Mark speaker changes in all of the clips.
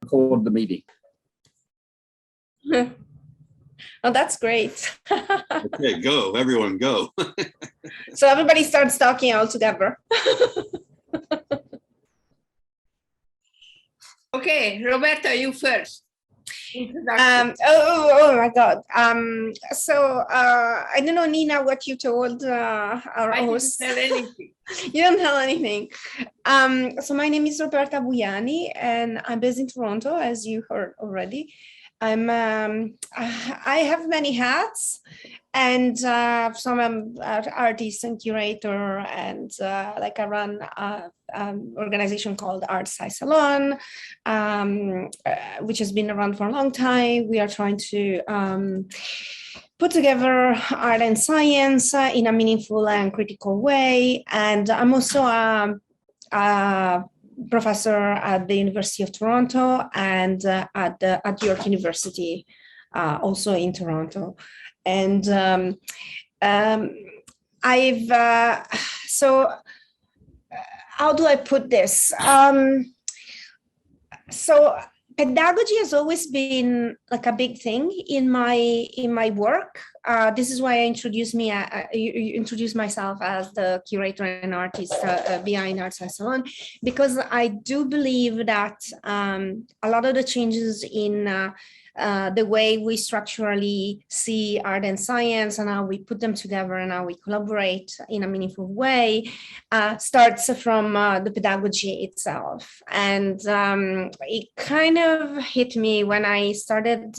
Speaker 1: record the meeting.
Speaker 2: Oh, that's great.
Speaker 3: Okay, go, everyone go.
Speaker 2: So everybody starts talking all together.
Speaker 4: Okay, Roberta, you first.
Speaker 2: Oh my God. So I don't know, Nina, what you told our host.
Speaker 4: I didn't tell anything.
Speaker 2: You don't tell anything. So my name is Roberta Buiani, and I'm based in Toronto, as you heard already. I have many hats, and so I'm an artist and curator, and like I run an organization called Art Sci Salon, which has been around for a long time. We are trying to put together art and science in a meaningful and critical way. And I'm also a professor at the University of Toronto and at York University, also in Toronto. And so how do I put this? So pedagogy has always been like a big thing in my work. This is why I introduce myself as the curator and artist behind Art Sci Salon, because I do believe that a lot of the changes in the way we structurally see art and science and how we put them together and how we collaborate in a meaningful way starts from the pedagogy itself. And it kind of hit me when I started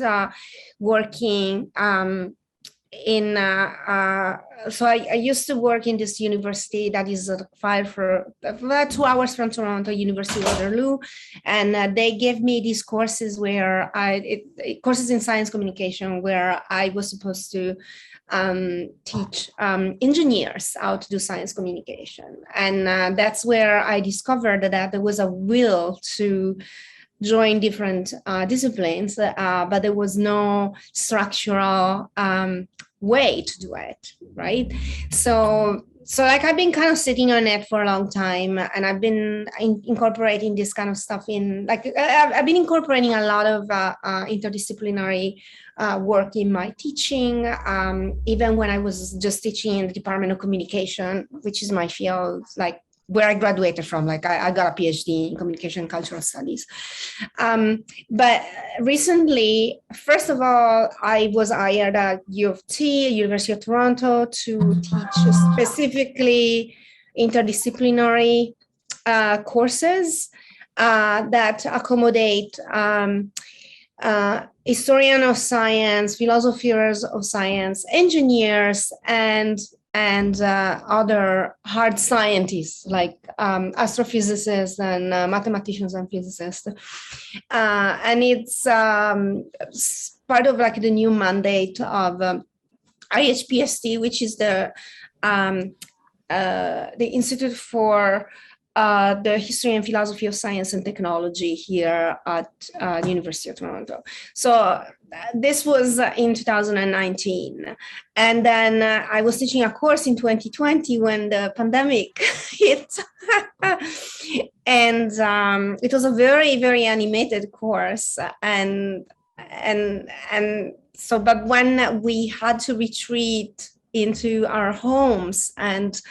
Speaker 2: working so I used to work in this university that is 2 hours from Toronto, University of Waterloo, and they gave me these courses where courses in science communication, where I was supposed to teach engineers how to do science communication. And that's where I discovered that there was a will to join different disciplines, but there was no structural way to do it, right? So like I've been kind of sitting on it for a long time, and I've been incorporating this kind of stuff in, like I've been incorporating a lot of interdisciplinary work in my teaching, even when I was just teaching in the Department of Communication, which is my field, like where I graduated from. Like I got a PhD in communication and cultural studies. But recently, first of all, I was hired at U of T, University of Toronto, to teach specifically interdisciplinary courses that accommodate historian of science, philosophers of science, engineers, and other hard scientists like astrophysicists and mathematicians and physicists. And it's part of like the new mandate of IHPST, which is the Institute for the History and Philosophy of Science and Technology here at the University of Toronto. So this was in 2019. And then I was teaching a course in 2020 when the pandemic hit. And it was a very, very animated course. And so, but when we had to retreat into our homes and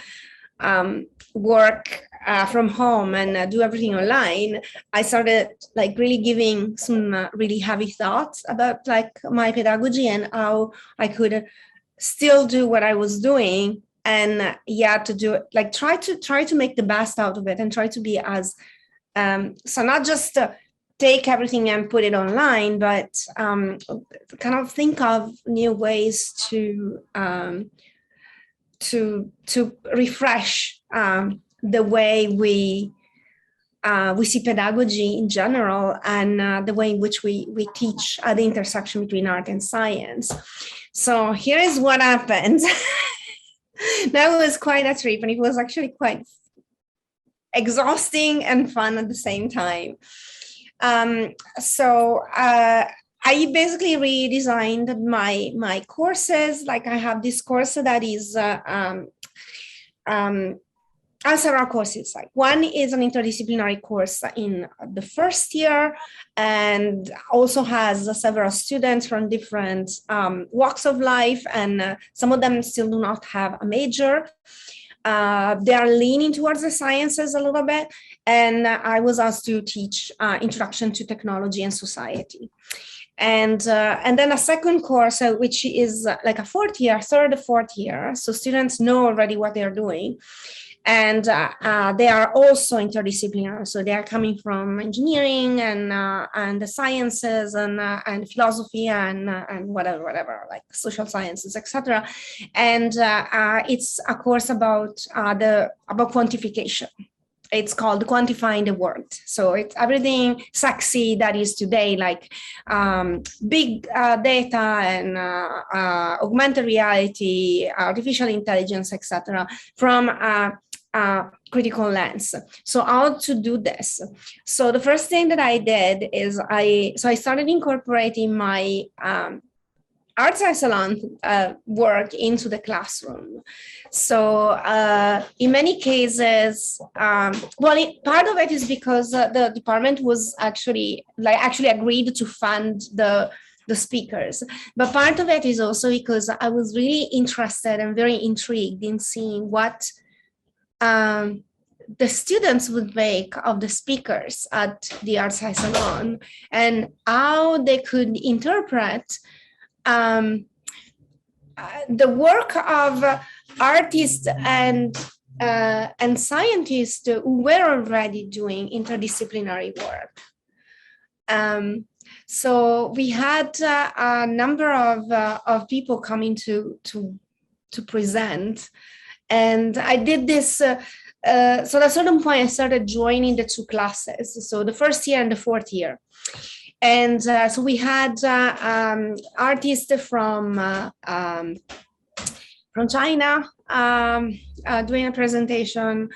Speaker 2: work from home and do everything online, I started like really giving some really heavy thoughts about like my pedagogy and how I could still do what I was doing, and to do it, like try to make the best out of it and try to be as so not just take everything and put it online, but kind of think of new ways to refresh the way we see pedagogy in general, and the way in which we teach at the intersection between art and science. So here is what happened. That was quite a trip, and it was actually quite exhausting and fun at the same time. I basically redesigned my courses. Like I have this course that is several courses. Like one is an interdisciplinary course in the first year, and also has several students from different walks of life, and some of them still do not have a major. They are leaning towards the sciences a little bit, and I was asked to teach Introduction to Technology and Society. And then a second course, which is like a third, fourth year. So students know already what they're doing. And they are also interdisciplinary. So they are coming from engineering and the sciences and philosophy and whatever, like social sciences, etc. And it's a course about quantification. It's called Quantifying the World. So it's everything sexy that is today, like big data and augmented reality, artificial intelligence, etc., from critical lens. So how to do this? So the first thing that I did is I started incorporating my art salon work into the classroom. So in many cases, part of it is because the department was actually agreed to fund the speakers. But part of it is also because I was really interested and very intrigued in seeing what the students would make of the speakers at the Art Salon and how they could interpret the work of artists and scientists who were already doing interdisciplinary work. So we had a number of people coming to present, and I did this. So at a certain point, I started joining the two classes, so the first year and the fourth year. And so we had artists from China doing a presentation,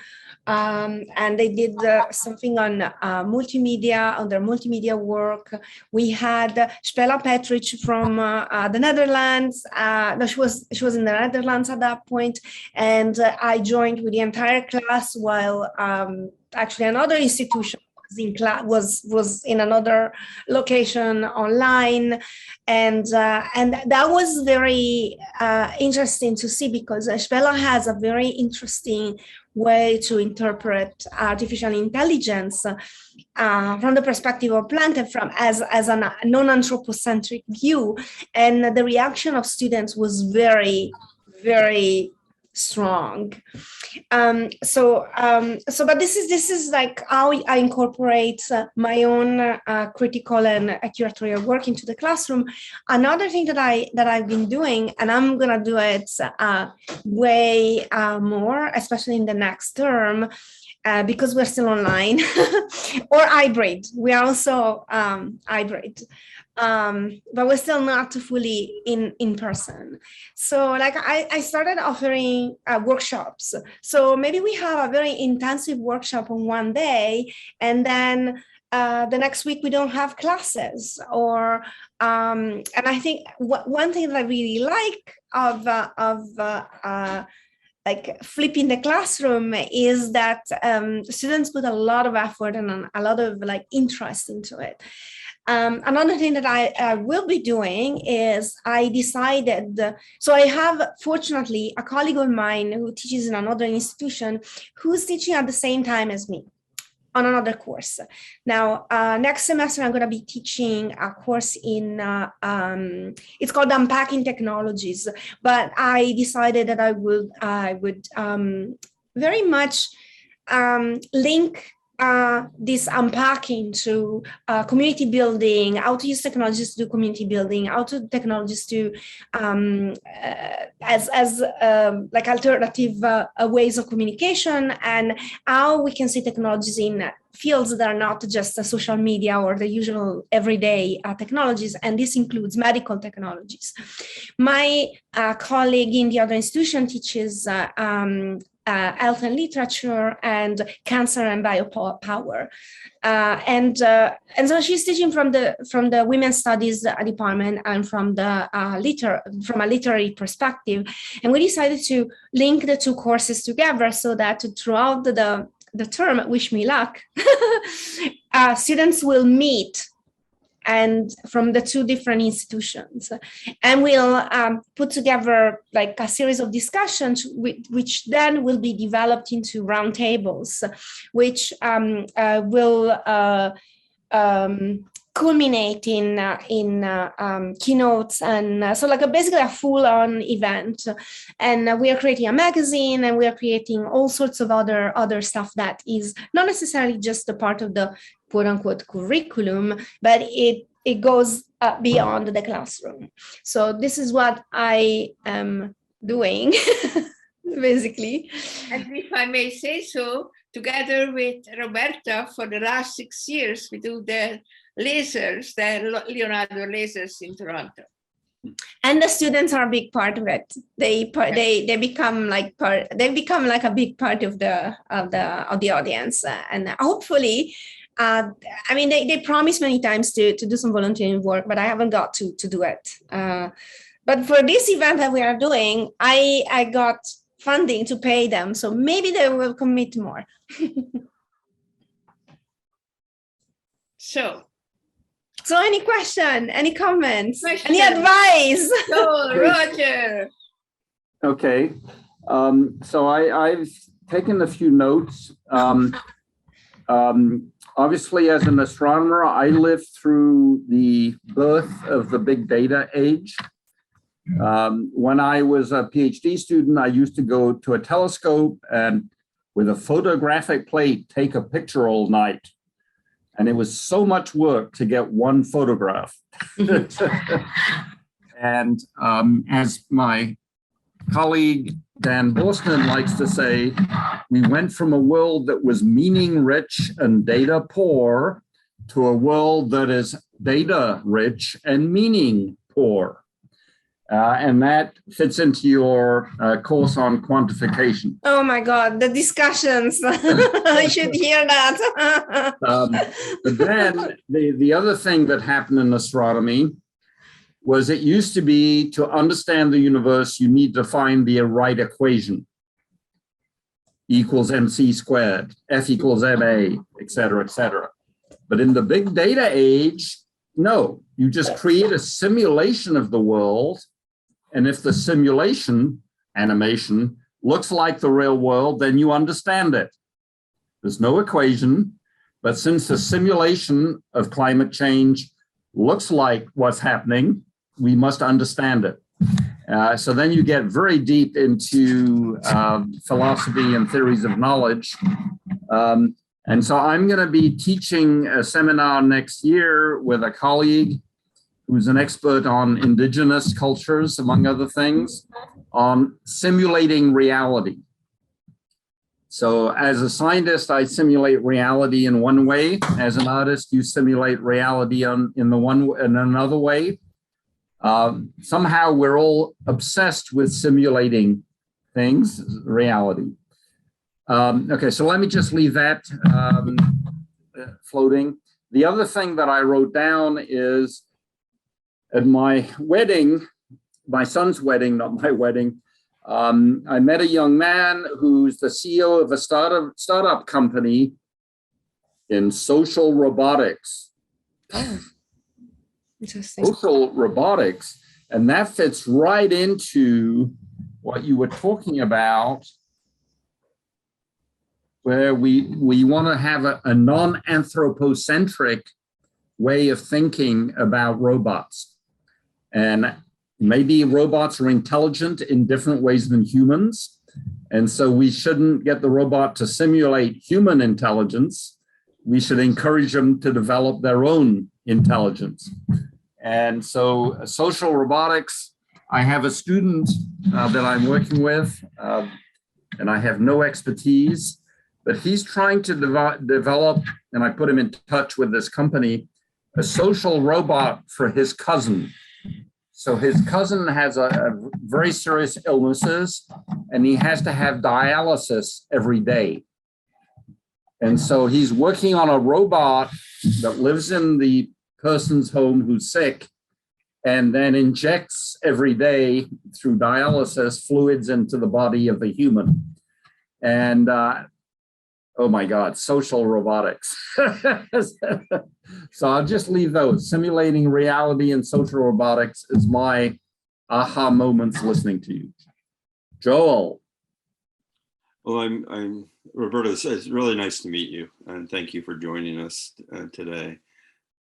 Speaker 2: and they did something on multimedia, on their multimedia work. We had Spela Petric from the Netherlands. No, she was in the Netherlands at that point, and I joined with the entire class, while actually another institution was in another location online, and that was very interesting to see, because Spela has a very interesting way to interpret artificial intelligence from the perspective of plant and as a non-anthropocentric view, and the reaction of students was very, very strong. But this is like how I incorporate my own critical and curatorial work into the classroom. Another thing that I've been doing, and I'm gonna do it way more, especially in the next term, because we're still online or hybrid. We are also hybrid. But we're still not fully in person. So like I started offering workshops. So maybe we have a very intensive workshop on one day, and then the next week we don't have classes. Or and I think one thing that I really like of like flipping the classroom is that students put a lot of effort and a lot of like interest into it. Another thing that I will be doing is I decided, so I have fortunately a colleague of mine who teaches in another institution who's teaching at the same time as me on another course. Now, next semester, I'm going to be teaching a course in, it's called Unpacking Technologies, but I decided that I would very much link this unpacking to community building, how to use technologies to do community building, how to technologies to as like alternative ways of communication, and how we can see technologies in fields that are not just social media or the usual everyday technologies, and this includes medical technologies. My colleague in the other institution teaches health and literature, and cancer and biopower. And so she's teaching from the women's studies department and from a literary perspective. And we decided to link the two courses together so that throughout the term, wish me luck, students will meet and from the two different institutions, and we'll put together like a series of discussions which then will be developed into roundtables, which will culminate in keynotes, and so like basically a full-on event. And we are creating a magazine, and we are creating all sorts of other stuff that is not necessarily just a part of the quote-unquote curriculum, but it goes beyond the classroom. So this is what I am doing, basically.
Speaker 4: And if I may say so, together with Roberta, for the last 6 years, we do the lasers, the Leonardo lasers in Toronto.
Speaker 2: And the students are a big part of it. They become like a big part of the audience, and hopefully. I mean, they promised many times to do some volunteering work, but I haven't got to do it. But for this event that we are doing, I got funding to pay them, so maybe they will commit more.
Speaker 4: So
Speaker 2: any question, any comments, any advice?
Speaker 4: So, Roger.
Speaker 1: Okay, so I've taken a few notes. Obviously, as an astronomer, I lived through the birth of the big data age. When I was a PhD student, I used to go to a telescope and with a photographic plate, take a picture all night. And it was so much work to get one photograph. And as my colleague Dan Boston likes to say, we went from a world that was meaning rich and data poor to a world that is data rich and meaning poor. And that fits into your course on quantification.
Speaker 2: Oh my God, the discussions. I should hear that.
Speaker 1: But then the other thing that happened in astronomy was it used to be to understand the universe, you need to find the right equation. E equals mc squared, F equals ma, et cetera, et cetera. But in the big data age, no, you just create a simulation of the world. And if the simulation animation looks like the real world, then you understand it. There's no equation, but since the simulation of climate change looks like what's happening, we must understand it. So then you get very deep into philosophy and theories of knowledge. And so I'm going to be teaching a seminar next year with a colleague who's an expert on indigenous cultures, among other things, on simulating reality. So as a scientist, I simulate reality in one way. As an artist, you simulate reality in another way. Somehow we're all obsessed with simulating things, reality. Okay, so let me just leave that floating. The other thing that I wrote down is at my wedding, my son's wedding, not my wedding, I met a young man who's the CEO of a startup company in social robotics.
Speaker 2: Interesting.
Speaker 1: Social robotics, and that fits right into what you were talking about, where we want to have a non-anthropocentric way of thinking about robots. And maybe robots are intelligent in different ways than humans. And so we shouldn't get the robot to simulate human intelligence. We should encourage them to develop their own intelligence. And so social robotics, I have a student that I'm working with, and I have no expertise, but he's trying to develop, and I put him in touch with this company, a social robot for his cousin. So his cousin has a very serious illnesses, and he has to have dialysis every day. And so he's working on a robot that lives in the person's home who's sick, and then injects every day through dialysis fluids into the body of the human. And oh my God, social robotics. So I'll just leave those. Simulating reality and social robotics is my aha moments listening to you. Joel.
Speaker 3: Well, I'm Roberta. It's really nice to meet you, and thank you for joining us today.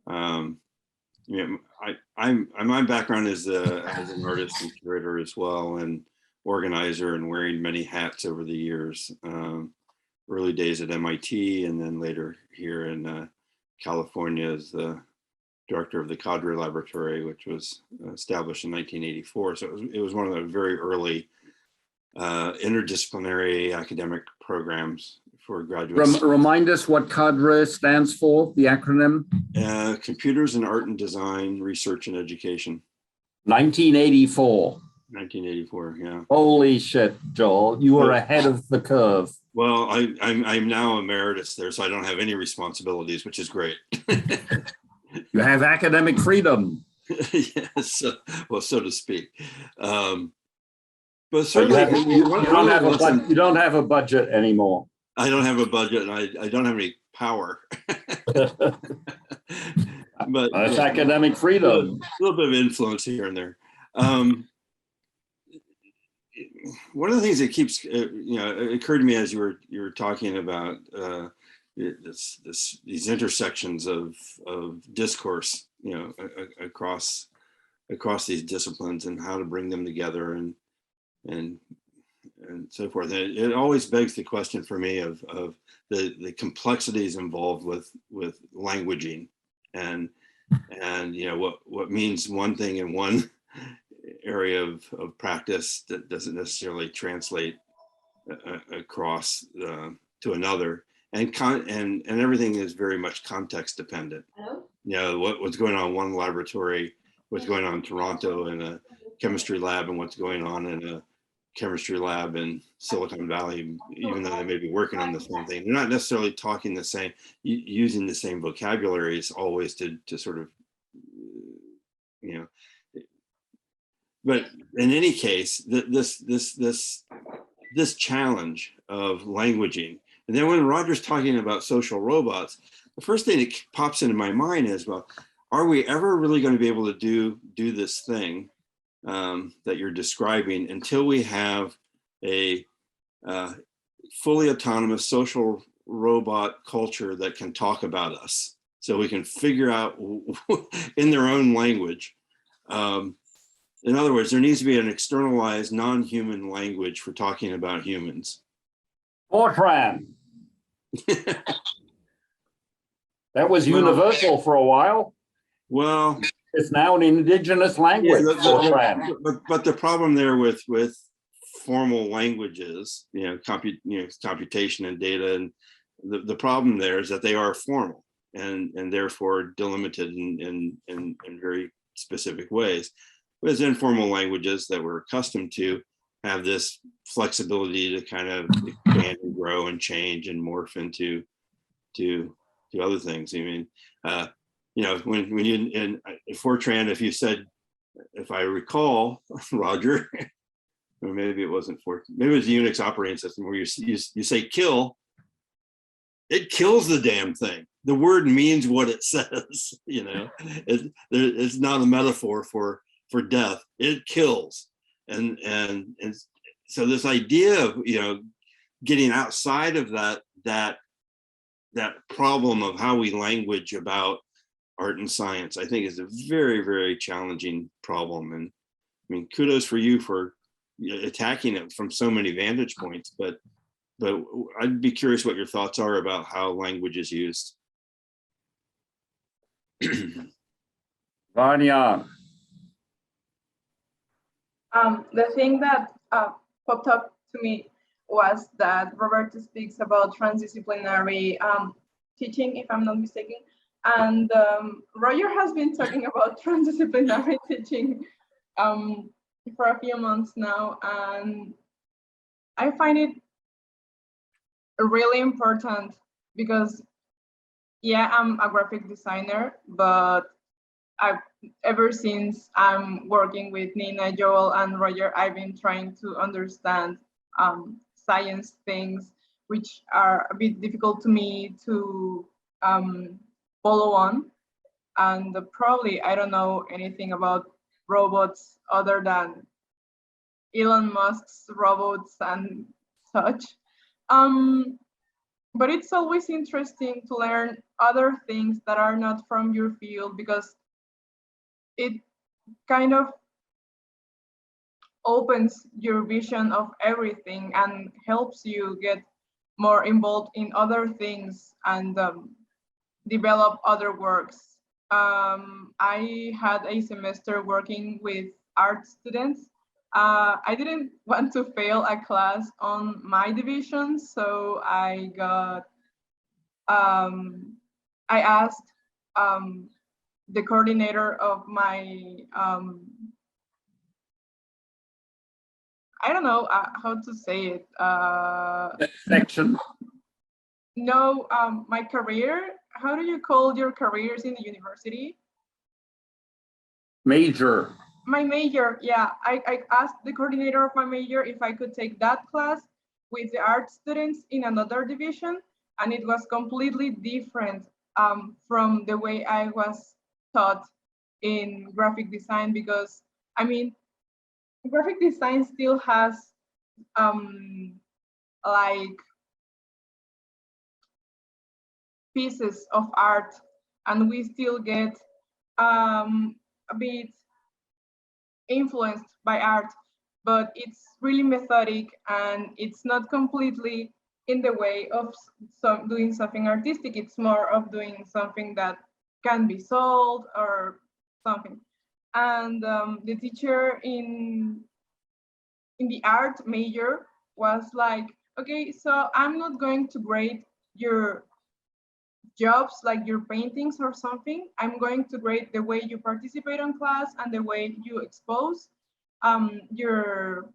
Speaker 3: My background is as an artist and curator as well, and organizer, and wearing many hats over the years. Early days at MIT, and then later here in California as the director of the Cadre Laboratory, which was established in 1984. So it was one of the very early interdisciplinary academic programs for graduates.
Speaker 1: Remind us what Cadre stands for, the acronym.
Speaker 3: Computers in Art and Design, Research and Education.
Speaker 1: 1984.
Speaker 3: 1984, yeah.
Speaker 1: Holy shit, Joel, you were ahead of the curve.
Speaker 3: Well, I'm now emeritus there, so I don't have any responsibilities, which is great.
Speaker 1: You have academic freedom.
Speaker 3: Yes, well, so to speak. But
Speaker 1: So
Speaker 3: certainly,
Speaker 1: you don't have a budget anymore.
Speaker 3: I don't have a budget, and I don't have any power. But
Speaker 1: That's academic freedom.
Speaker 3: A little bit of influence here and there. One of the things that keeps, it occurred to me as you were talking about these intersections of discourse, across these disciplines, and how to bring them together and so forth. And it always begs the question for me of the complexities involved with languaging, and what means one thing in one area of practice that doesn't necessarily translate across to another, and everything is very much context dependent. What's going on in one laboratory, what's going on in Toronto in a chemistry lab, and what's going on in a chemistry lab in Silicon Valley, even though they may be working on the same thing, they're not necessarily talking the same, using the same vocabularies always to sort of, but in any case, this challenge of languaging, and then when Roger's talking about social robots, the first thing that pops into my mind is, well, are we ever really going to be able to do this thing that you're describing until we have a fully autonomous social robot culture that can talk about us, so we can figure out in their own language. In other words, there needs to be an externalized non-human language for talking about humans.
Speaker 1: Fortran. That was universal for a while.
Speaker 3: Well,
Speaker 1: it's now an indigenous language.
Speaker 3: Yeah, but the problem there with formal languages, computation and data, and the problem there is that they are formal and therefore delimited in very specific ways. Whereas informal languages that we're accustomed to have this flexibility to kind of expand and grow and change and morph into other things. I mean, when you in Fortran, if you said, if I recall, Roger, or maybe it wasn't Fortran, maybe it was the Unix operating system where you say kill, it kills the damn thing. The word means what it says. It's not a metaphor for death. It kills, and so this idea of getting outside of that problem of how we language about art and science, I think, is a very, very challenging problem. And I mean, kudos for you for attacking it from so many vantage points. But I'd be curious what your thoughts are about how language is used.
Speaker 1: Vanya.
Speaker 5: The thing that popped up to me was that Roberta speaks about transdisciplinary teaching, if I'm not mistaken, and Roger has been talking about transdisciplinary teaching for a few months now, and I find it really important because, yeah, I'm a graphic designer, but ever since I'm working with Nina, Joel, and Roger, I've been trying to understand science things, which are a bit difficult to me to follow on. And probably I don't know anything about robots other than Elon Musk's robots and such. But it's always interesting to learn other things that are not from your field, because it kind of opens your vision of everything and helps you get more involved in other things and develop other works. I had a semester working with art students. I didn't want to fail a class on my division, so I asked the coordinator of my I don't know how to say it.
Speaker 1: Section.
Speaker 5: No, my career. How do you call your careers in the university?
Speaker 1: Major.
Speaker 5: My major, yeah. I asked the coordinator of my major if I could take that class with the art students in another division, and it was completely different from the way I was taught in graphic design, because, I mean, graphic design still has like pieces of art, and we still get a bit influenced by art, but it's really methodic and it's not completely in the way of doing something artistic. It's more of doing something that can be sold or something. And the teacher in the art major was like, okay, so I'm not going to grade your jobs like your paintings or something. I'm going to grade the way you participate on class and the way you expose your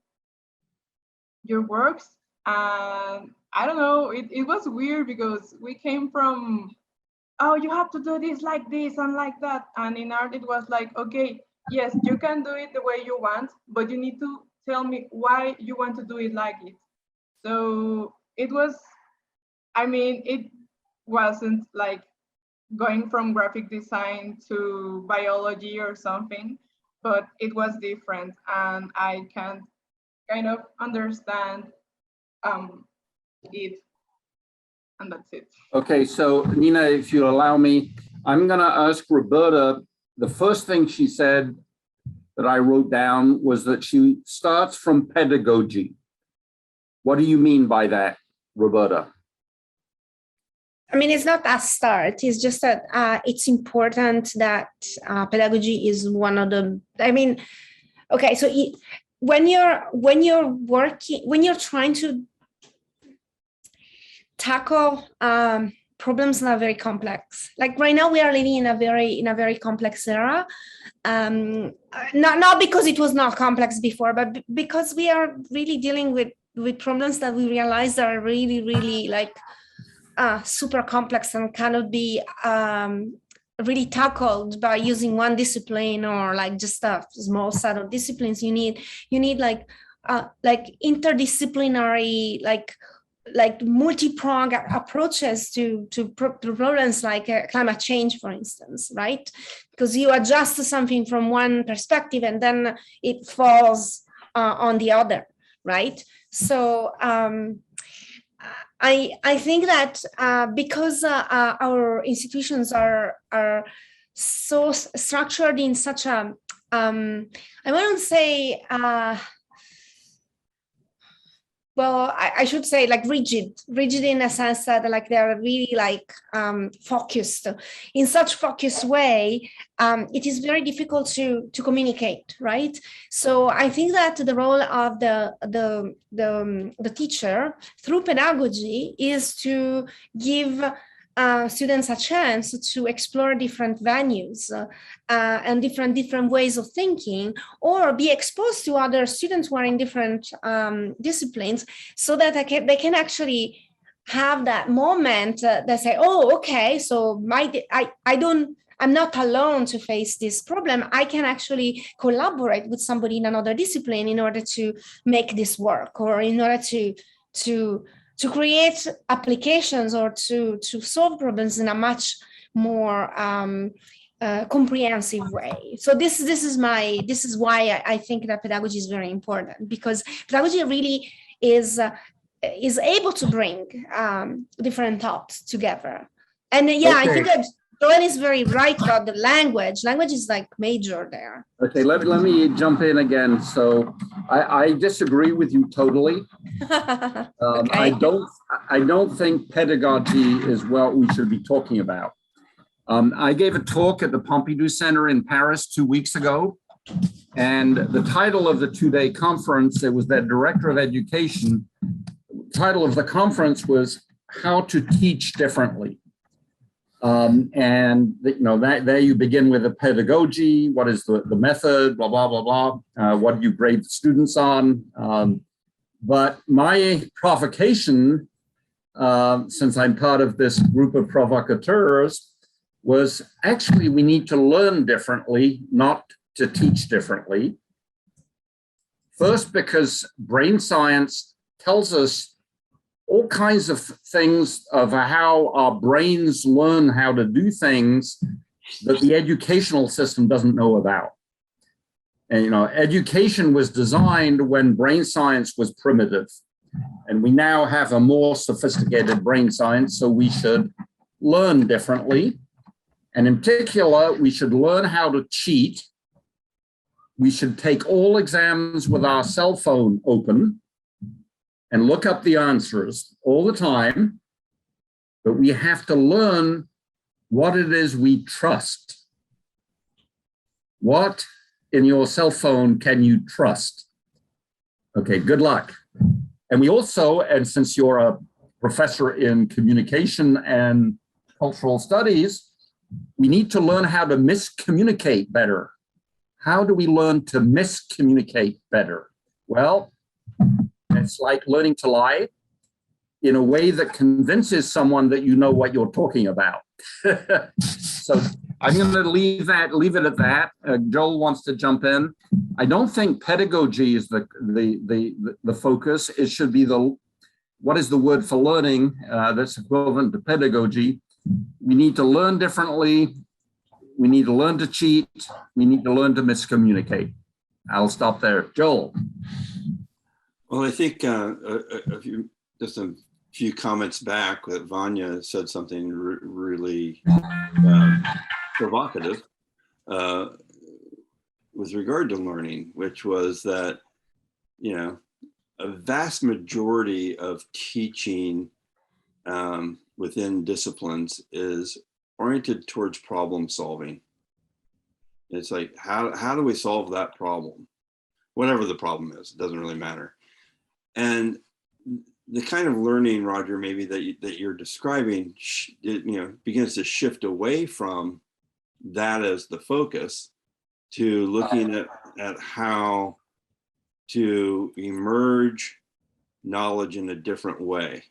Speaker 5: works. And I don't know, it was weird because we came from, oh, you have to do this like this and like that. And in art, it was like, okay, yes, you can do it the way you want, but you need to tell me why you want to do it like it. So it was, I mean, it wasn't like going from graphic design to biology or something, but it was different, and I can kind of understand it, and that's it.
Speaker 1: Okay, so Nina, if you allow me, I'm going to ask Roberta. The first thing she said that I wrote down was that she starts from pedagogy. What do you mean by that, Roberta?
Speaker 2: I mean, it's not a start. It's just that it's important that pedagogy is one of the. I mean, okay. So when you're working, when you're trying to tackle problems that are very complex, like right now we are living in a very complex era. Not because it was not complex before, but because we are really dealing with problems that we realize are really like. Super complex and cannot be really tackled by using one discipline or like just a small set of disciplines. You need like interdisciplinary, like multi-pronged approaches to problems like climate change, for instance, right? Because you adjust something from one perspective and then it falls on the other, right? So I think that because our institutions are so structured in such a I wouldn't say well, I should say like rigid in a sense that like they're really like focused in such focused way. It is very difficult to communicate, right? So I think that the role of the teacher through pedagogy is to give students a chance to explore different venues and different ways of thinking, or be exposed to other students who are in different disciplines, so that they can actually have that moment that say, oh, okay, so I'm not alone to face this problem. I can actually collaborate with somebody in another discipline in order to make this work, or in order to create applications, or to solve problems in a much more comprehensive way. So this is why I think that pedagogy is very important, because pedagogy really is able to bring different thoughts together. And yeah,
Speaker 1: Okay.
Speaker 2: I think that Joel is very right about the language. Language is like major there.
Speaker 1: Okay, let me jump in again. So I disagree with you totally.
Speaker 2: Okay.
Speaker 1: I don't think pedagogy is what we should be talking about. I gave a talk at the Pompidou Center in Paris 2 weeks ago, and the title of the 2-day conference, it was their director of education. The title of the conference was How to Teach Differently. And that there you begin with the pedagogy. What is the method? Blah blah blah blah. What do you grade the students on? But my provocation, since I'm part of this group of provocateurs, was actually we need to learn differently, not to teach differently. First, because brain science tells us all kinds of things of how our brains learn how to do things that the educational system doesn't know about. And, education was designed when brain science was primitive. And we now have a more sophisticated brain science, so we should learn differently. And in particular, we should learn how to cheat. We should take all exams with our cell phone open and look up the answers all the time, but we have to learn what it is we trust. What in your cell phone can you trust? Okay, good luck. And we also, and since you're a professor in communication and cultural studies, we need to learn how to miscommunicate better. How do we learn to miscommunicate better? Well, it's like learning to lie in a way that convinces someone that you know what you're talking about. So I'm going to leave it at that. Joel wants to jump in. I don't think pedagogy is the focus. It should be what is the word for learning that's equivalent to pedagogy. We need to learn differently. We need to learn to cheat. We need to learn to miscommunicate. I'll stop there. Joel.
Speaker 3: Well, I think just a few comments back that Vanya said something really provocative with regard to learning, which was that, a vast majority of teaching within disciplines is oriented towards problem solving. It's like, how do we solve that problem? Whatever the problem is, it doesn't really matter. And the kind of learning, Roger, maybe that you're describing, begins to shift away from that as the focus to looking at how to emerge knowledge in a different way,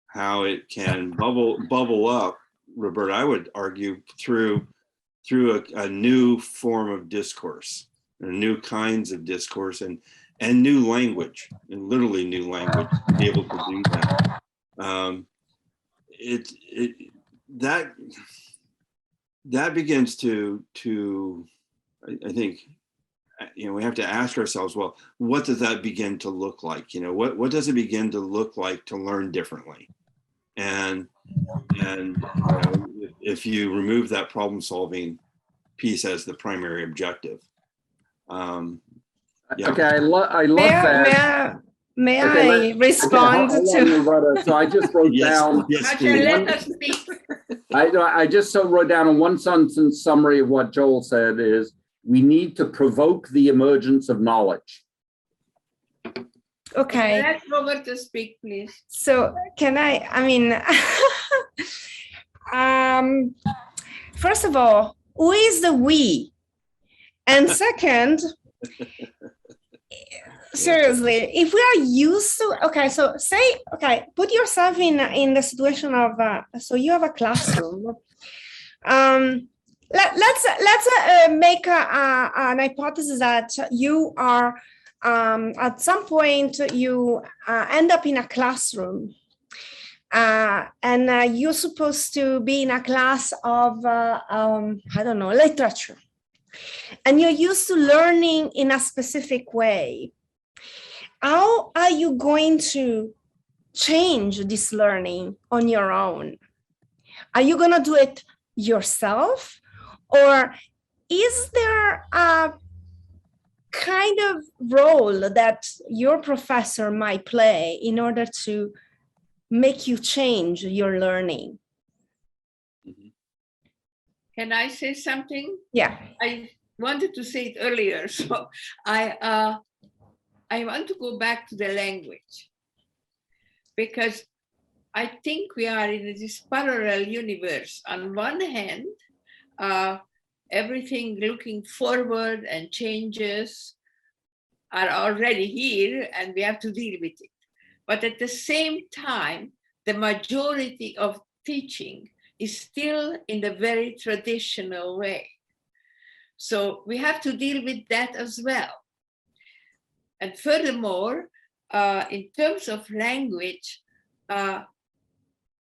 Speaker 3: how it can bubble up, Roberta, I would argue, through a new form of discourse, or new kinds of discourse, and new language, and literally new language, to be able to do that. That begins to I think, we have to ask ourselves, well, what does that begin to look like? What does it begin to look like to learn differently? And if you remove that problem solving piece as the primary objective. Yeah.
Speaker 1: Okay, I love that.
Speaker 2: May I respond to?
Speaker 1: Roberta. So I just wrote down.
Speaker 3: Yes,
Speaker 4: Roger, let us speak.
Speaker 1: I just wrote down a one sentence summary of what Joel said is, we need to provoke the emergence of knowledge.
Speaker 2: Okay.
Speaker 4: Let Roberta speak, please.
Speaker 2: So can I mean, First of all, who is the we? And second, seriously, if we are used to, okay, so say, okay, put yourself in the situation of, so you have a classroom. Let's make an hypothesis that you are, at some point, you end up in a classroom. And you're supposed to be in a class of, I don't know, literature. And you're used to learning in a specific way. How are you going to change this learning on your own? Are you going to do it yourself? Or is there a kind of role that your professor might play in order to make you change your learning?
Speaker 4: Can I say something?
Speaker 2: Yeah.
Speaker 4: I wanted to say it earlier, so I want to go back to the language, because I think we are in this parallel universe. On one hand, everything looking forward and changes are already here and we have to deal with it. But at the same time, the majority of teaching is still in the very traditional way. So we have to deal with that as well. And furthermore, in terms of language,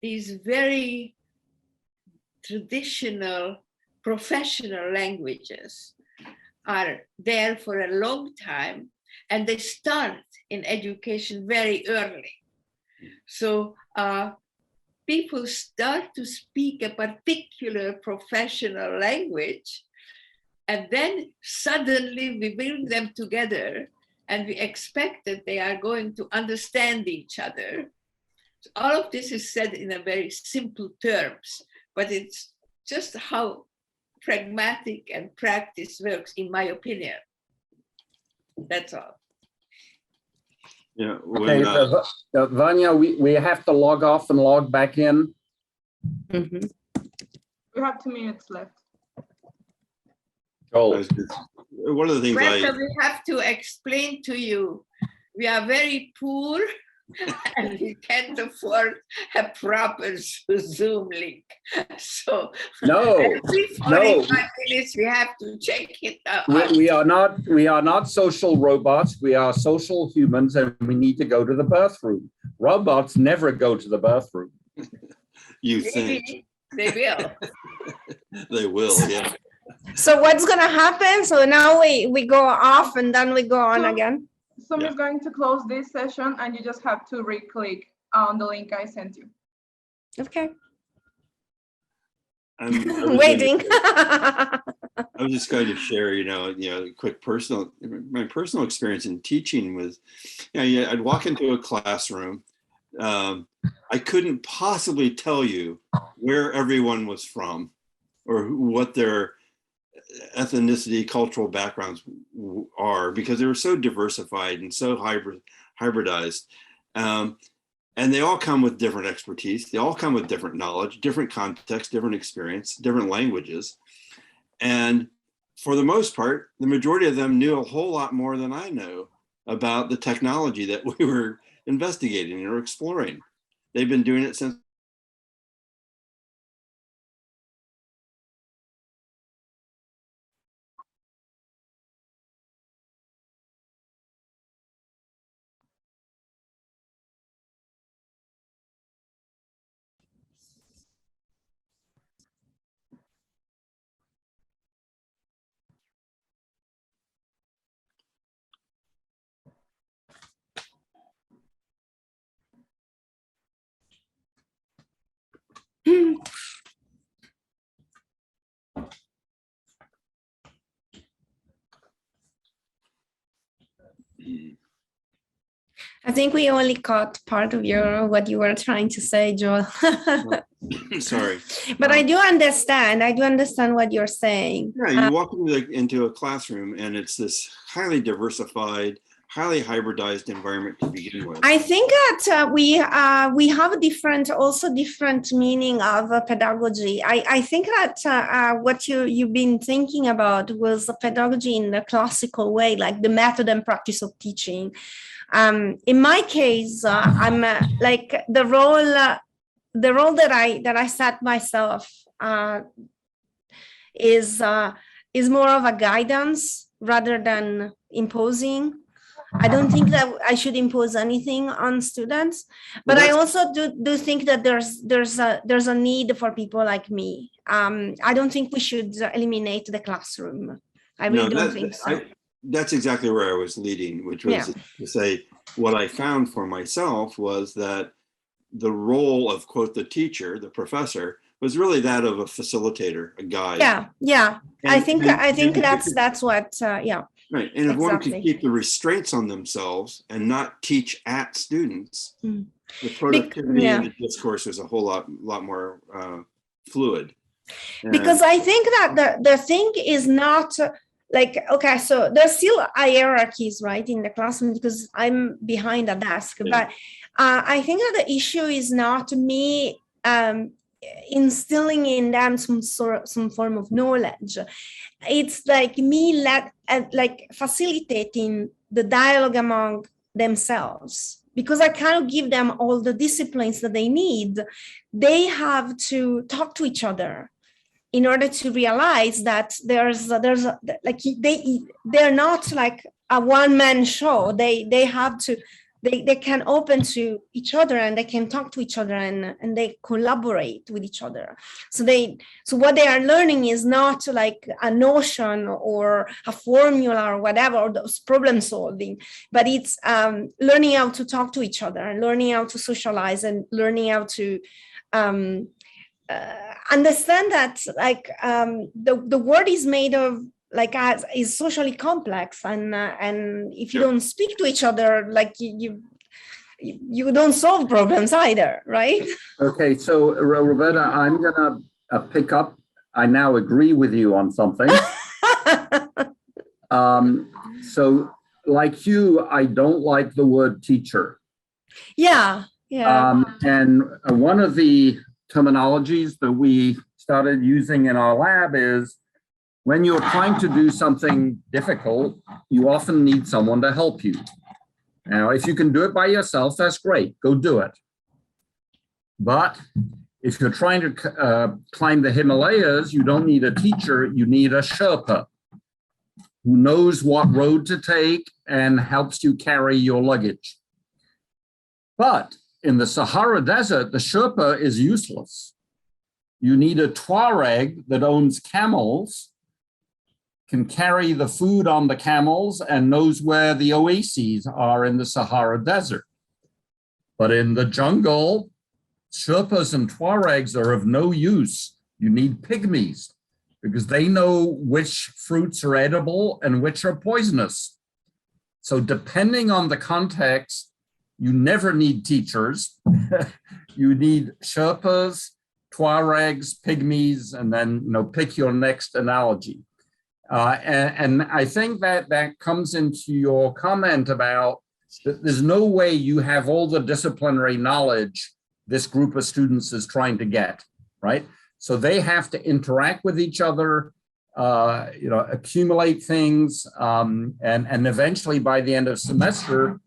Speaker 4: these very traditional professional languages are there for a long time, and they start in education very early. So people start to speak a particular professional language, and then suddenly we bring them together and we expect that they are going to understand each other. So all of this is said in a very simple terms, but it's just how pragmatic and practice works, in my opinion. That's all.
Speaker 3: Yeah.
Speaker 1: Okay, Vanya, we have to log off and log back in.
Speaker 2: Mm-hmm.
Speaker 5: We have 2 minutes left.
Speaker 1: Joel.
Speaker 3: One of the things
Speaker 4: We have to explain to you, we are very poor and we can't afford a proper Zoom link. So every 45 minutes we have to check it out.
Speaker 1: We are not social robots. We are social humans, and we need to go to the bathroom. Robots never go to the bathroom.
Speaker 3: You think
Speaker 4: they will.
Speaker 3: They will, yeah.
Speaker 2: So what's going to happen? So now we go off and then we go on again.
Speaker 5: So I'm going to close this session and you just have to re-click on the link I sent you.
Speaker 2: Okay.
Speaker 3: I'm
Speaker 2: waiting.
Speaker 3: I was just going to share, a quick my personal experience in teaching was, I'd walk into a classroom. I couldn't possibly tell you where everyone was from or what their ethnicity, cultural backgrounds are, because they were so diversified and so hybridized. And they all come with different expertise. They all come with different knowledge, different context, different experience, different languages. And for the most part, the majority of them knew a whole lot more than I know about the technology that we were investigating or exploring. They've been doing it since
Speaker 2: I think we only caught part of what you were trying to say, Joel.
Speaker 3: Sorry.
Speaker 2: But I do understand. I do understand what you're saying.
Speaker 3: Yeah, you walk into a classroom and it's this highly diversified, highly hybridized environment to begin with.
Speaker 2: I think that we have a different meaning of pedagogy. I think that what you've been thinking about was the pedagogy in the classical way, like the method and practice of teaching. In my case, I'm like the role that I set myself is more of a guidance rather than imposing. I don't think that I should impose anything on students, but I also do think that there's a need for people like me. I don't think we should eliminate the classroom. I really don't think so.
Speaker 3: That's exactly where I was leading, which was to say what I found for myself was that the role of, quote, the teacher, the professor, was really that of a facilitator, a guide.
Speaker 2: Yeah. I think that's what.
Speaker 3: Right, and if one could keep the restraints on themselves and not teach at students, the productivity and the discourse was a whole lot more fluid.
Speaker 2: Because I think that the thing is not like, okay, so there's still hierarchies, right, in the classroom because I'm behind a desk, but I think that the issue is not me instilling in them some form of knowledge. It's like me facilitating the dialogue among themselves, because I cannot give them all the disciplines that they need. They have to talk to each other in order to realize that they're not like a one-man show. They have to. They can open to each other and they can talk to each other and they collaborate with each other. So what they are learning is not like a notion or a formula or whatever, or those problem solving, but it's learning how to talk to each other, learning how to socialize, and learning how to understand that like the world is made of is socially complex, and if you don't speak to each other, like you don't solve problems either, right?
Speaker 1: Okay, so Roberta, I'm gonna pick up. I now agree with you on something. So like you, I don't like the word teacher. And one of the terminologies that we started using in our lab is, when you're trying to do something difficult, you often need someone to help you. Now, if you can do it by yourself, that's great, go do it. But if you're trying to climb the Himalayas, you don't need a teacher, you need a Sherpa who knows what road to take and helps you carry your luggage. But in the Sahara Desert, the Sherpa is useless. You need a Tuareg that owns camels, can carry the food on the camels, and knows where the oases are in the Sahara Desert. But in the jungle, Sherpas and Tuaregs are of no use. You need pygmies, because they know which fruits are edible and which are poisonous. So depending on the context, you never need teachers. You need Sherpas, Tuaregs, pygmies, and then pick your next analogy. And I think that comes into your comment about that there's no way you have all the disciplinary knowledge this group of students is trying to get, right? So they have to interact with each other, accumulate things, and eventually by the end of semester,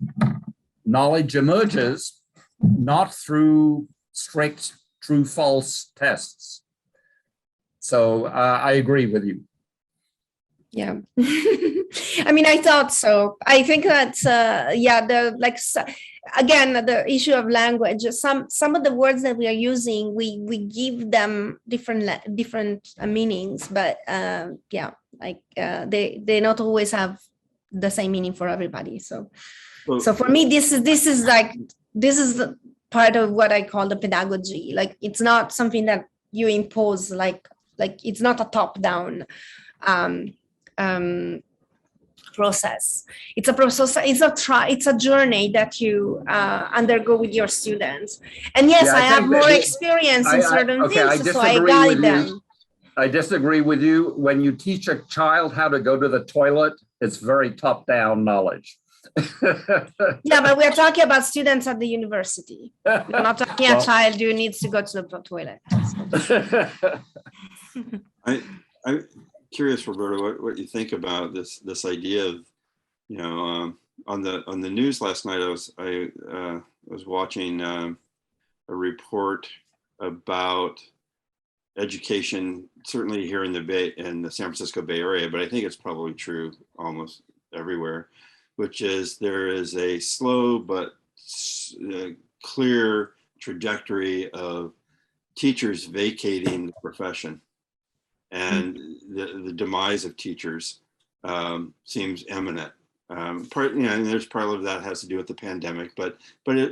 Speaker 1: knowledge emerges, not through strict true-false tests. So I agree with you.
Speaker 2: Yeah. I mean, I thought so. I think that, again, the issue of language, some of the words that we are using, we give them different meanings, but they not always have the same meaning for everybody. So for me, this is the part of what I call the pedagogy. Like, it's not something that you impose, like it's not a top-down process. It's a process. It's a journey that you undergo with your students. And yes, I have more experience in certain things, so I guide them.
Speaker 1: I disagree with you. When you teach a child how to go to the toilet, it's very top-down knowledge.
Speaker 2: Yeah, but we're talking about students at the university. We're not talking a
Speaker 1: Well-
Speaker 2: child who needs to go to the toilet.
Speaker 3: I'm curious, Roberta, what you think about this idea of, you know, on the news last night. I was watching a report about education, certainly here in the San Francisco Bay Area, but I think it's probably true almost everywhere, which is there is a slow but clear trajectory of teachers vacating the profession, and the demise of teachers seems imminent. Part, you know, and there's part of that has to do with the pandemic, but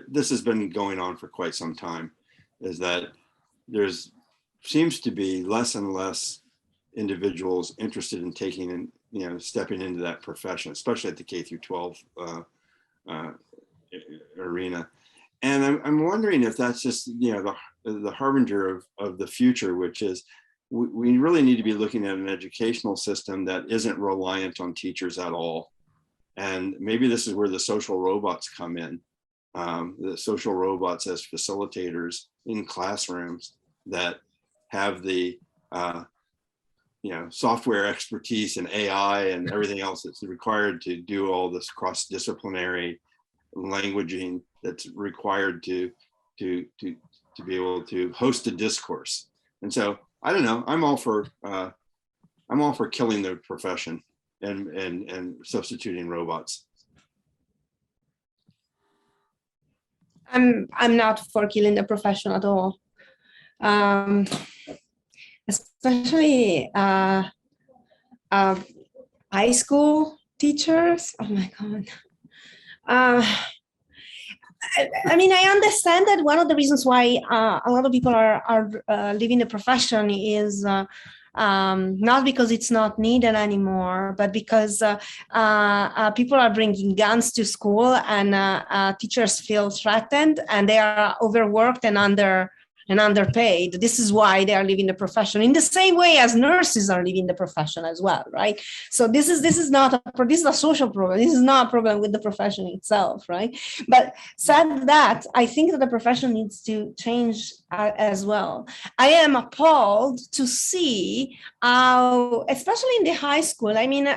Speaker 3: this has been going on for quite some time. Is that there's seems to be less and less individuals interested in taking and, you know, stepping into that profession, especially at the K through 12 arena. And I'm wondering if that's just, you know, the harbinger of the future, which is we really need to be looking at an educational system that isn't reliant on teachers at all. And maybe this is where the social robots come in, the social robots as facilitators in classrooms that have the you know, software expertise and AI and everything else that's required to do all this cross-disciplinary languaging that's required to be able to host a discourse. And so I don't know, I'm all for killing the profession and substituting robots.
Speaker 2: I'm not for killing the profession at all. Especially high school teachers. Oh my God. I mean, I understand that one of the reasons why a lot of people are leaving the profession is not because it's not needed anymore, but because people are bringing guns to school, and teachers feel threatened, and they are overworked and underpaid. This is why they are leaving the profession, in the same way as nurses are leaving the profession as well, right? So this is a social problem. This is not a problem with the profession itself, right? But said that, I think that the profession needs to change as well. I am appalled to see how, especially in the high school, I mean,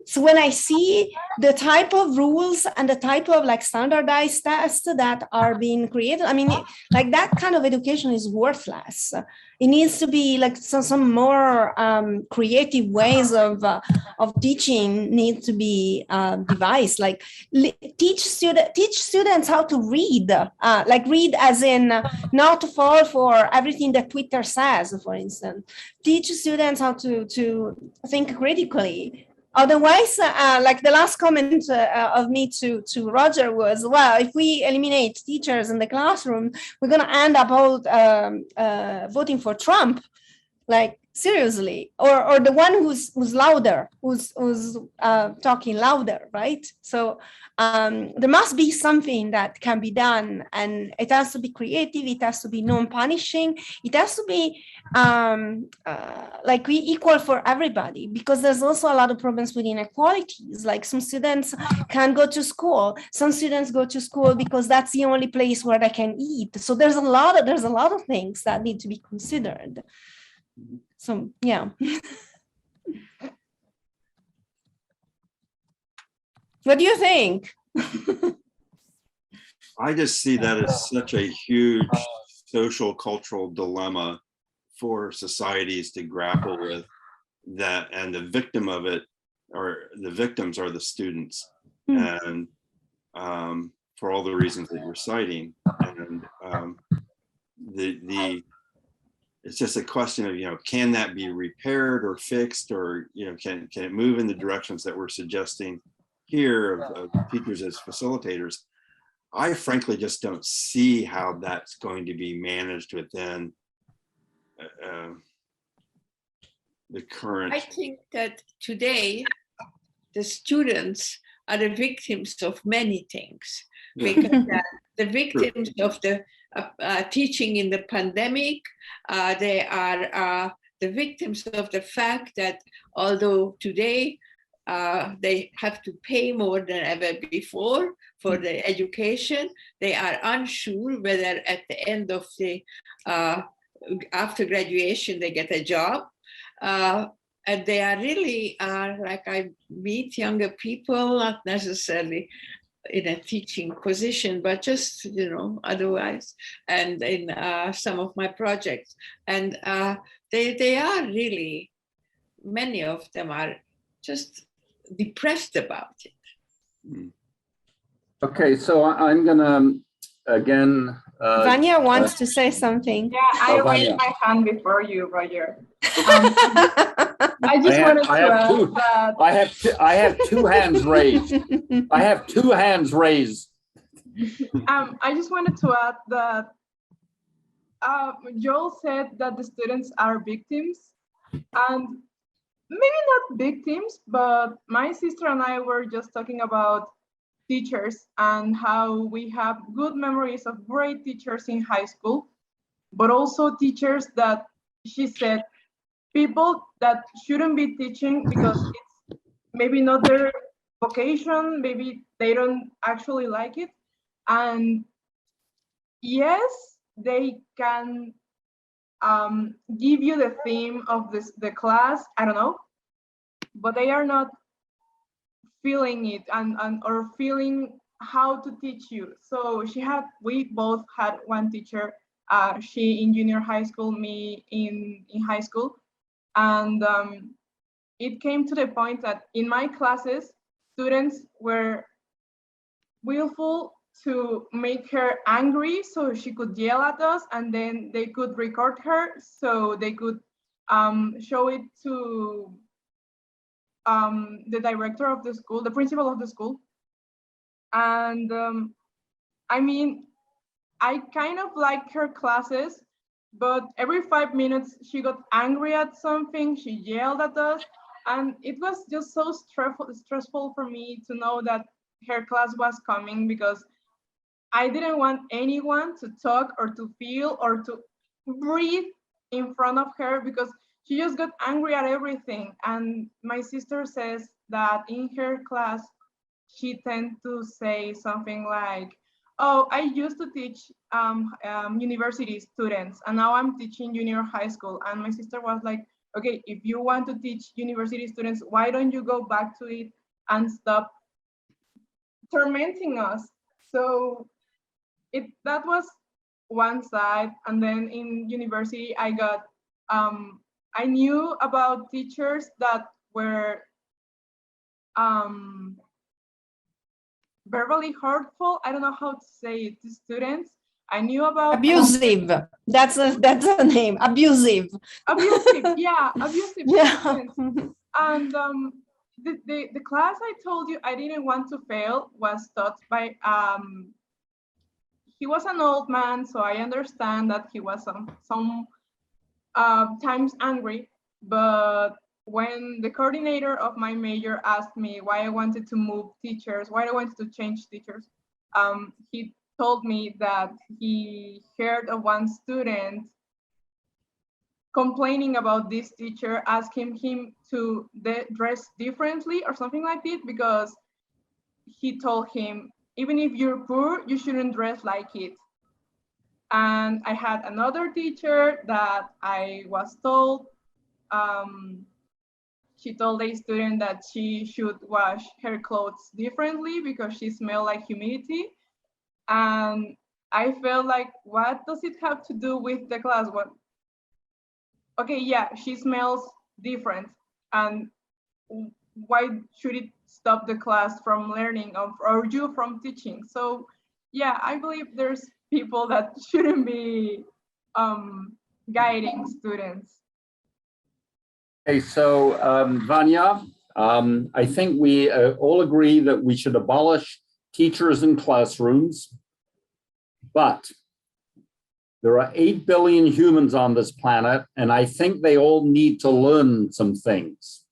Speaker 2: so when I see the type of rules and the type of like standardized tests that are being created, I mean, like that kind of education is worthless. It needs to be like some more creative ways of teaching need to be devised. Like teach students how to read, like read as in not to fall for everything that Twitter says, for instance. Teach students how to think critically. Otherwise, like the last comment of me to Roger was, well, if we eliminate teachers in the classroom, we're going to end up all voting for Trump. Like, seriously, or the one who's louder, who's talking louder, right? So there must be something that can be done, and it has to be creative. It has to be non-punishing. It has to be like equal for everybody, because there's also a lot of problems with inequalities. Like some students can't go to school. Some students go to school because that's the only place where they can eat. So there's a lot of things that need to be considered. So, yeah. What do you think?
Speaker 3: I just see that as such a huge social cultural dilemma for societies to grapple with, that, and the victim of it, or the victims are the students, and for all the reasons that you're citing, and it's just a question of, you know, can that be repaired or fixed, or, you know, can it move in the directions that we're suggesting here of teachers as facilitators? I frankly just don't see how that's going to be managed within the current.
Speaker 4: I think that today the students are the victims of many things, because the victims of the teaching in the pandemic, they are the victims of the fact that although today they have to pay more than ever before for their education. They are unsure whether at the end of the, after graduation, they get a job. And they are really, like I meet younger people, not necessarily in a teaching position, but just, you know, otherwise, and in some of my projects. And they are really, many of them are just depressed about it.
Speaker 1: Okay, so I'm gonna, again.
Speaker 2: Vanya wants to say something.
Speaker 5: Yeah, I
Speaker 1: Vanya.
Speaker 5: raised my hand before you, Roger. I just wanted to add that.
Speaker 1: I have two hands raised. I have two hands raised.
Speaker 5: I just wanted to add that Joel said that the students are victims, and maybe not victims, but my sister and I were just talking about teachers and how we have good memories of great teachers in high school, but also teachers that she said, people that shouldn't be teaching because it's maybe not their vocation, maybe they don't actually like it. And yes, they can give you the theme of the class, I don't know, but they are not feeling it and or feeling how to teach you. So we both had one teacher, she in junior high school, me in high school. And it came to the point that in my classes, students were willful to make her angry so she could yell at us, and then they could record her so they could show it to the director of the school, the principal of the school. And I mean, I kind of liked her classes, but every 5 minutes she got angry at something, she yelled at us, and it was just so stressful for me to know that her class was coming, because I didn't want anyone to talk or to feel or to breathe in front of her, because she just got angry at everything. And my sister says that in her class, she tends to say something like, oh, I used to teach university students, and now I'm teaching junior high school. And my sister was like, okay, if you want to teach university students, why don't you go back to it and stop tormenting us? So that was one side. And then in university, I knew about teachers that were verbally hurtful. I don't know how to say it to students. I knew about
Speaker 2: Abusive. That's the name. Abusive.
Speaker 5: Abusive, yeah, abusive.
Speaker 2: Yeah.
Speaker 5: And the class I told you I didn't want to fail was taught by he was an old man, so I understand that he was some times angry. But when the coordinator of my major asked me why I wanted to move teachers, why I wanted to change teachers, he told me that he heard of one student complaining about this teacher, asking him to dress differently or something like that, because he told him, even if you're poor, you shouldn't dress like it. And I had another teacher that I was told, she told a student that she should wash her clothes differently because she smelled like humidity. And I felt like, what does it have to do with the class? What? Okay, yeah, she smells different. And why should it stop the class from learning or you from teaching? So yeah, I believe there's people that shouldn't be guiding students.
Speaker 1: Okay, so Vanya, I think we all agree that we should abolish teachers in classrooms, but there are 8 billion humans on this planet, and I think they all need to learn some things.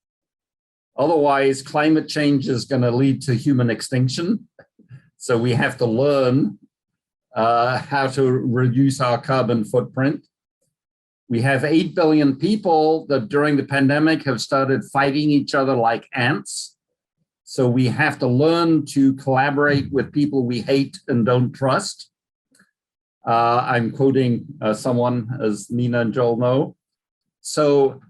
Speaker 1: Otherwise, climate change is going to lead to human extinction. So we have to learn how to reduce our carbon footprint. We have 8 billion people that during the pandemic have started fighting each other like ants So we have to learn to collaborate with people we hate and don't trust. I'm quoting someone, as Nina and Joel know. So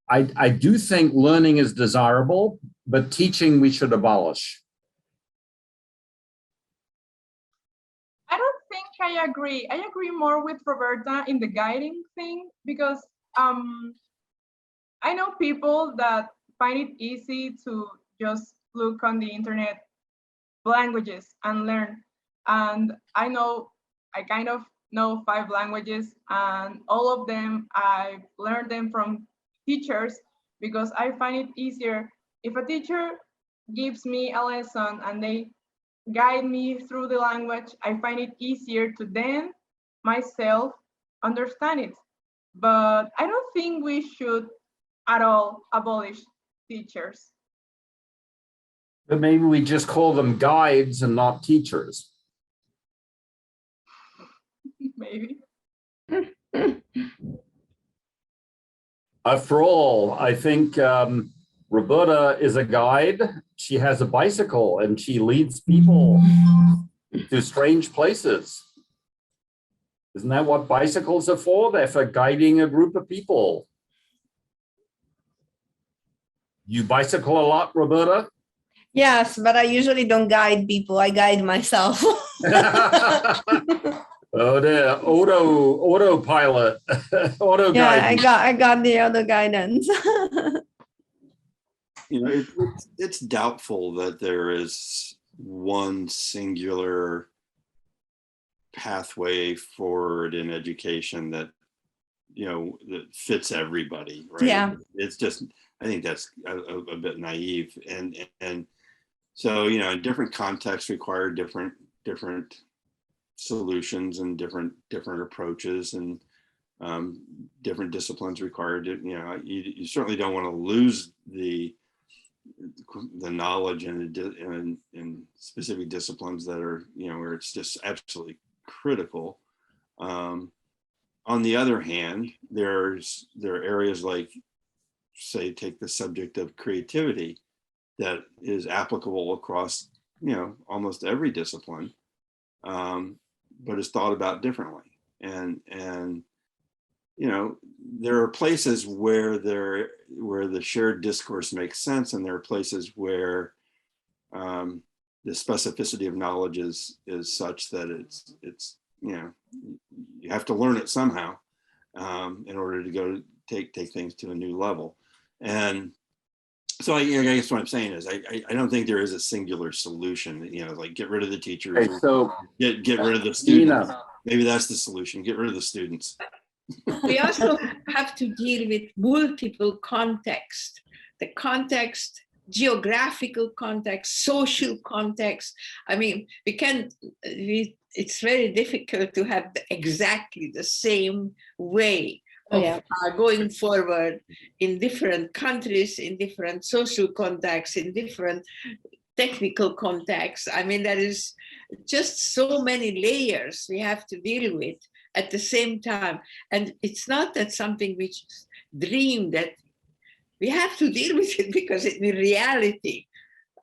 Speaker 1: I do think learning is desirable, but teaching we should abolish.
Speaker 5: I don't think I agree. I agree more with Roberta in the guiding thing because I know people that find it easy to just look on the internet languages and learn. And I kind of know 5 languages, and all of them I learned them from teachers because I find it easier if a teacher gives me a lesson and they guide me through the language. I find it easier to then myself understand it. But I don't think we should at all abolish teachers.
Speaker 1: But maybe we just call them guides and not teachers.
Speaker 5: Maybe.
Speaker 1: After all, I think Roberta is a guide. She has a bicycle and she leads people to strange places. Isn't that what bicycles are for? They're for guiding a group of people. You bicycle a lot, Roberta?
Speaker 2: Yes, but I usually don't guide people. I guide myself.
Speaker 1: Oh dear, autopilot, auto
Speaker 2: Yeah,
Speaker 1: guidance.
Speaker 2: I got the other guidance.
Speaker 3: You know, it's doubtful that there is one singular pathway forward in education that, you know, that fits everybody, right?
Speaker 2: Yeah.
Speaker 3: It's just, I think that's a bit naive. And so, you know, different contexts require different solutions and different approaches, and different disciplines required. You know, you certainly don't want to lose the knowledge in specific disciplines that are, you know, where it's just absolutely critical. On the other hand, there are areas like, say, take the subject of creativity that is applicable across, you know, almost every discipline, but is thought about differently. And you know, there are places where the shared discourse makes sense, and there are places where the specificity of knowledge is such that it's you know, you have to learn it somehow in order to go take things to a new level. And so I guess what I'm saying is I don't think there is a singular solution. You know, like get rid of the teachers,
Speaker 1: Okay, so
Speaker 3: get rid of the students.
Speaker 1: Nina.
Speaker 3: Maybe that's the solution. Get rid of the students.
Speaker 4: We also have to deal with multiple context, the context, geographical context, social context. I mean, it's very difficult to have exactly the same way of going forward in different countries, in different social contexts, in different technical contexts. I mean, there is just so many layers we have to deal with at the same time. And it's not that something we just dream, that we have to deal with it, because in reality,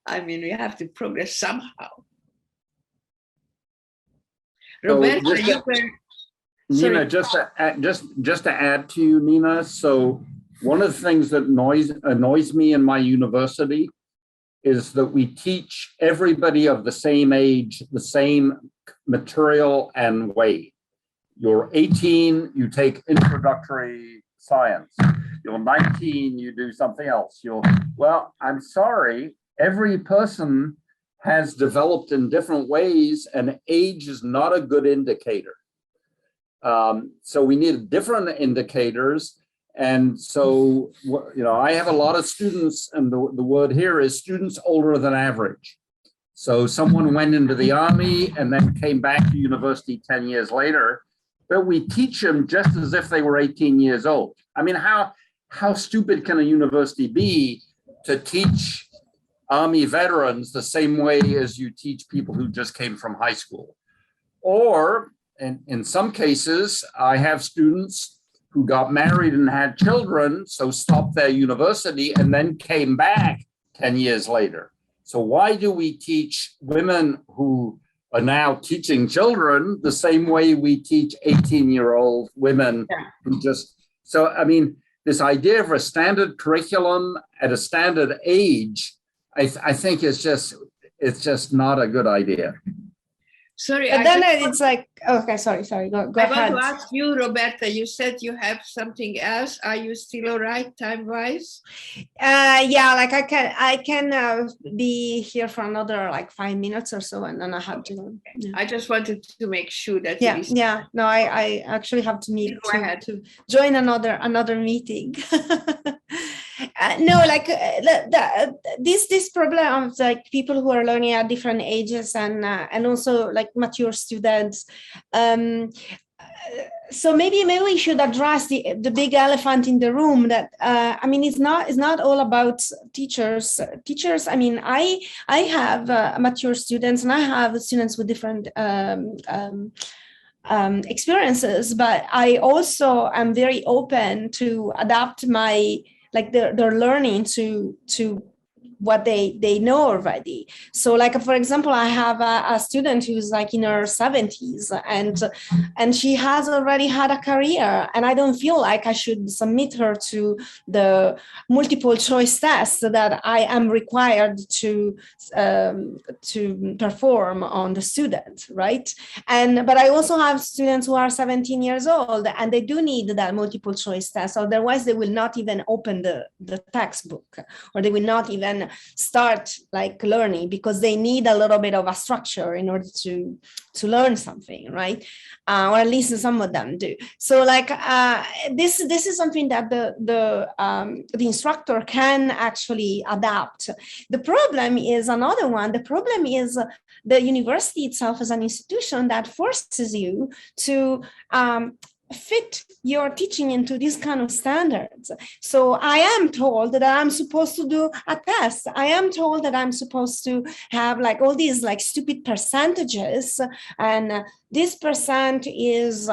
Speaker 4: I mean, we have to progress somehow.
Speaker 1: So
Speaker 4: Roberta, you were...
Speaker 1: Nina, just to add to you, Nina. So one of the things that annoys me in my university is that we teach everybody of the same age the same material and way. You're 18, you take introductory science. You're 19, you do something else. Well, I'm sorry, every person has developed in different ways, and age is not a good indicator. So we need different indicators. And so, you know, I have a lot of students, and the word here is students older than average. So someone went into the army and then came back to university 10 years later, but we teach them just as if they were 18 years old. I mean, how stupid can a university be to teach army veterans the same way as you teach people who just came from high school? Or in some cases, I have students who got married and had children, so stopped their university and then came back 10 years later. So why do we teach women who are now teaching children the same way we teach 18-year-old women who just, so I mean, this idea of a standard curriculum at a standard age, I think it's just not a good idea.
Speaker 4: Sorry,
Speaker 2: But then it's like, okay, sorry, go
Speaker 4: I
Speaker 2: ahead.
Speaker 4: want to ask you, Roberta, you said you have something else. Are you still all right time-wise?
Speaker 2: Yeah, like I can be here for another like 5 minutes or so, and then I have to. Yeah.
Speaker 4: I just wanted to make sure that
Speaker 2: Yeah,
Speaker 4: it is.
Speaker 2: yeah. No, I actually have to meet
Speaker 4: Go ahead.
Speaker 2: to join another meeting. No, like this problem of like people who are learning at different ages and also like mature students. So maybe we should address the big elephant in the room that I mean it's not all about teachers. Teachers, I mean I have mature students and I have students with different experiences, but I also am very open to adapt my like their learning to what they know already. So like for example, I have a student who's like in her 70s and she has already had a career, and I don't feel like I should submit her to the multiple choice test that I am required to perform on the student, right? But I also have students who are 17 years old and they do need that multiple choice test, otherwise they will not even open the textbook, or they will not even start like learning, because they need a little bit of a structure in order to learn something, right? Or at least some of them do. So like this is something that the instructor can actually adapt. The problem is another one. The problem is the university itself as an institution that forces you to fit your teaching into these kind of standards. So I am told that I'm supposed to do a test. I am told that I'm supposed to have like all these like stupid percentages, and this percent is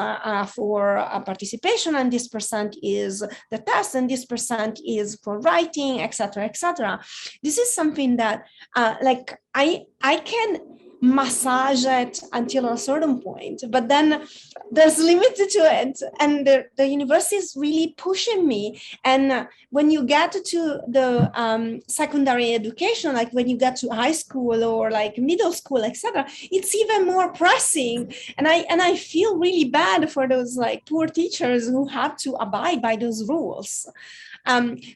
Speaker 2: for participation, and this percent is the test, and this percent is for writing, etc., etc. This is something that like I can massage it until a certain point, but then there's limit to it, and the university is really pushing me. And when you get to the secondary education, like when you get to high school or like middle school, etc., it's even more pressing, and I feel really bad for those like poor teachers who have to abide by those rules.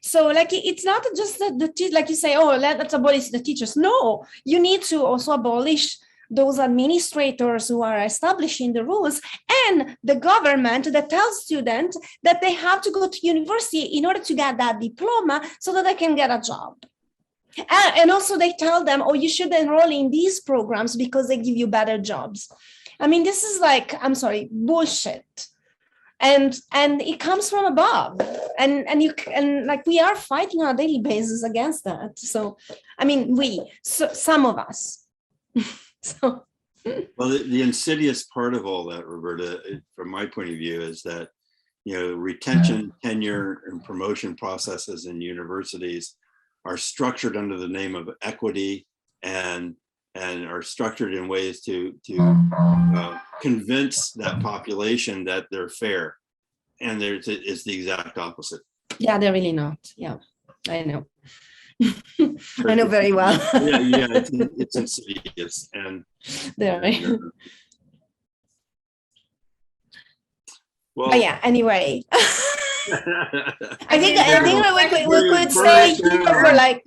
Speaker 2: So like it's not just the like you say, oh, let's abolish the teachers. No, you need to also abolish those administrators who are establishing the rules, and the government that tells students that they have to go to university in order to get that diploma so that they can get a job. And also they tell them, oh, you should enroll in these programs because they give you better jobs. I mean, this is like, I'm sorry, bullshit. And it comes from above, and like we are fighting on a daily basis against that. So I mean, some of us. So
Speaker 3: well, the insidious part of all that, Roberta, from my point of view, is that retention, tenure, and promotion processes in universities are structured under the name of equity and are structured in ways to convince that population that they're fair, and it's the exact opposite.
Speaker 2: Yeah, they're really not. Yeah, I know. I know very well.
Speaker 3: yeah, it's insidious, and well,
Speaker 2: yeah. Anyway, I think we could stay here for like.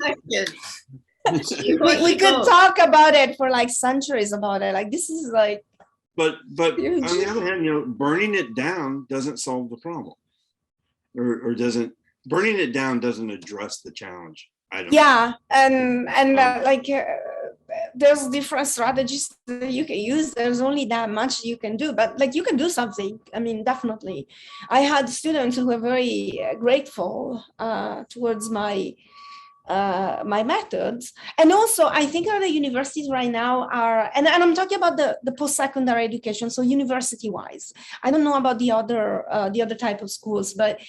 Speaker 2: we could talk about it for like centuries about it. Like this is like.
Speaker 3: But huge. On the other hand, burning it down doesn't solve the problem, or doesn't burning it down doesn't address the challenge. I don't know.
Speaker 2: And like there's different strategies that you can use. There's only that much you can do, but like you can do something. I mean, definitely. I had students who were very grateful towards my methods. And also I think that the universities right now are, and I'm talking about the post-secondary education, so university wise. I don't know about the other type of schools, but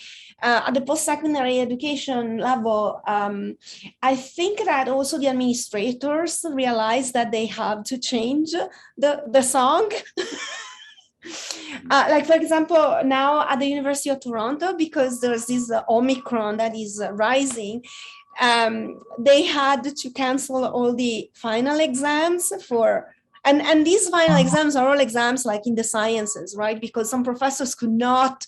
Speaker 2: at the post-secondary education level, I think that also the administrators realize that they have to change the song. Like, for example, now at the University of Toronto, because there's this Omicron that is rising, they had to cancel all the final exams for, and these final exams are all exams like in the sciences, right? Because some professors could not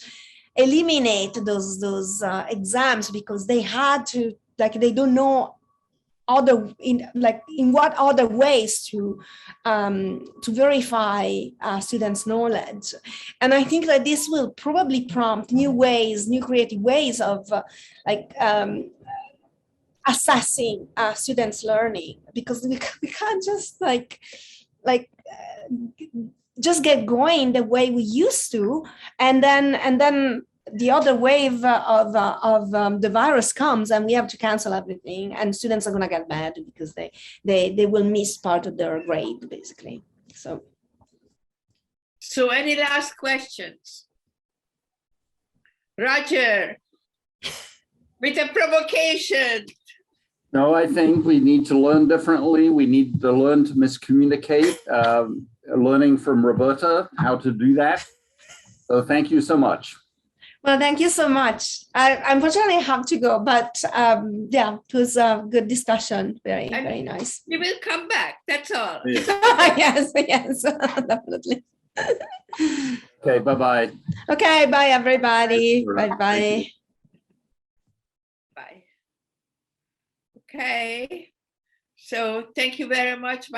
Speaker 2: eliminate those exams because they had to, like, they don't know in what other ways to verify students' knowledge. And I think that this will probably prompt new creative ways of assessing students' learning, because we can't just just get going the way we used to, and then the other wave of the virus comes and we have to cancel everything, and students are going to get mad because they will miss part of their grade, basically.
Speaker 4: So any last questions? Roger, with a provocation.
Speaker 1: No, I think we need to learn differently. We need to learn to miscommunicate, learning from Roberta how to do that. So thank you so much.
Speaker 2: Well, thank you so much. I unfortunately have to go, but yeah, it was a good discussion. Very nice.
Speaker 4: You will come back, that's all.
Speaker 1: Yeah.
Speaker 2: Yes, definitely.
Speaker 1: Okay, bye-bye.
Speaker 2: Okay, bye, everybody.
Speaker 1: Thank
Speaker 2: Bye-bye.
Speaker 4: Bye. Okay, so thank you very much.